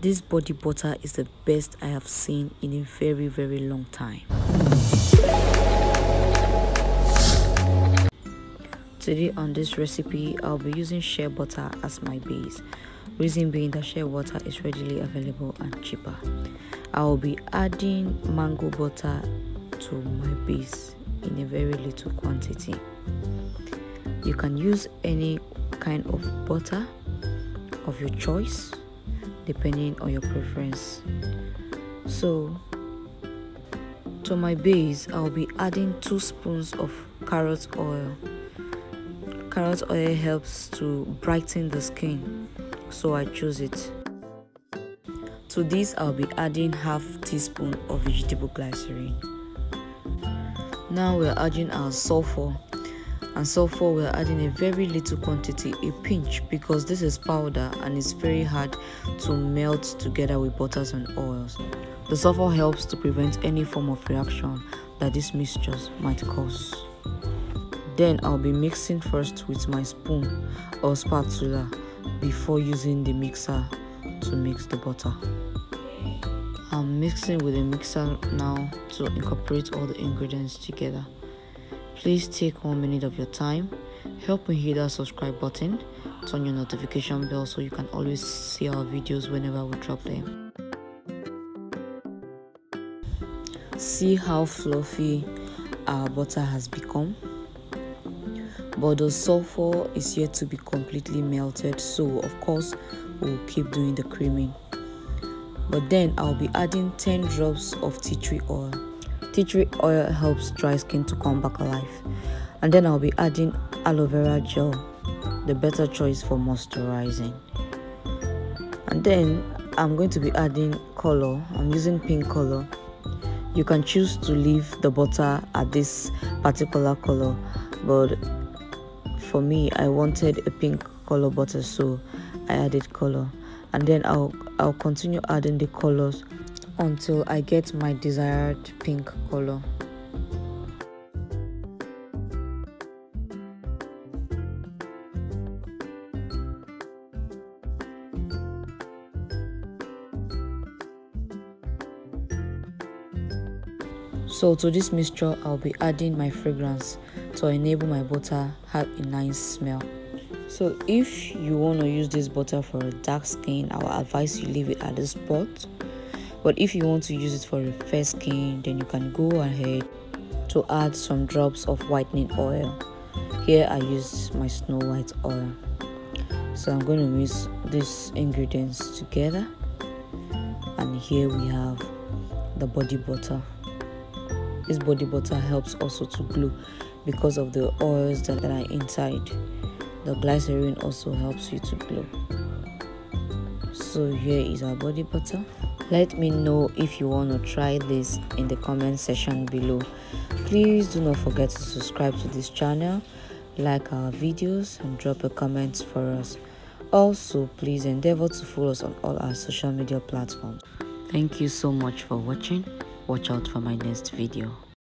This body butter is the best I have seen in a very, very long time. Today on this recipe, I'll be using shea butter as my base. Reason being that shea butter is readily available and cheaper. I will be adding mango butter to my base in a very little quantity. You can use any kind of butter of your choice depending on your preference. So to my base, I'll be adding 2 spoons of carrot oil. Carrot oil helps to brighten the skin, so I choose it. To this, I'll be adding half teaspoon of vegetable glycerin. Now we're adding our sulphur, and sulphur we're adding a very little quantity, a pinch, because this is powder and it's very hard to melt together with butters and oils. The sulphur helps to prevent any form of reaction that these mixtures might cause. Then I'll be mixing first with my spoon or spatula before using the mixer to mix the butter. I'm mixing with a mixer now to incorporate all the ingredients together. Please take 1 minute of your time. Help me hit that subscribe button, turn your notification bell so you can always see our videos whenever we drop them. See how fluffy our butter has become? But the sulphur is yet to be completely melted, so of course we'll keep doing the creaming. But then I'll be adding 10 drops of tea tree oil. Tea tree oil helps dry skin to come back alive. And then I'll be adding aloe vera gel, the better choice for moisturizing. And then I'm going to be adding color. I'm using pink color. You can choose to leave the butter at this particular color, but for me, I wanted a pink color butter, so I added color. And then I'll continue adding the colors until I get my desired pink color. So to this mixture, I'll be adding my fragrance to enable my butter have a nice smell. So if you want to use this butter for a dark skin, I will advise you leave it at the spot. But if you want to use it for a fair skin, then you can go ahead to add some drops of whitening oil. Here I use my Snow White oil. So I'm going to mix these ingredients together, and here we have the body butter. This body butter helps also to glow because of the oils that are inside. The glycerin also helps you to glow. So here is our body butter. Let me know if you want to try this in the comment section below. Please do not forget to subscribe to this channel, like our videos, and drop a comment for us. Also, please endeavor to follow us on all our social media platforms. Thank you so much for watching. Watch out for my next video.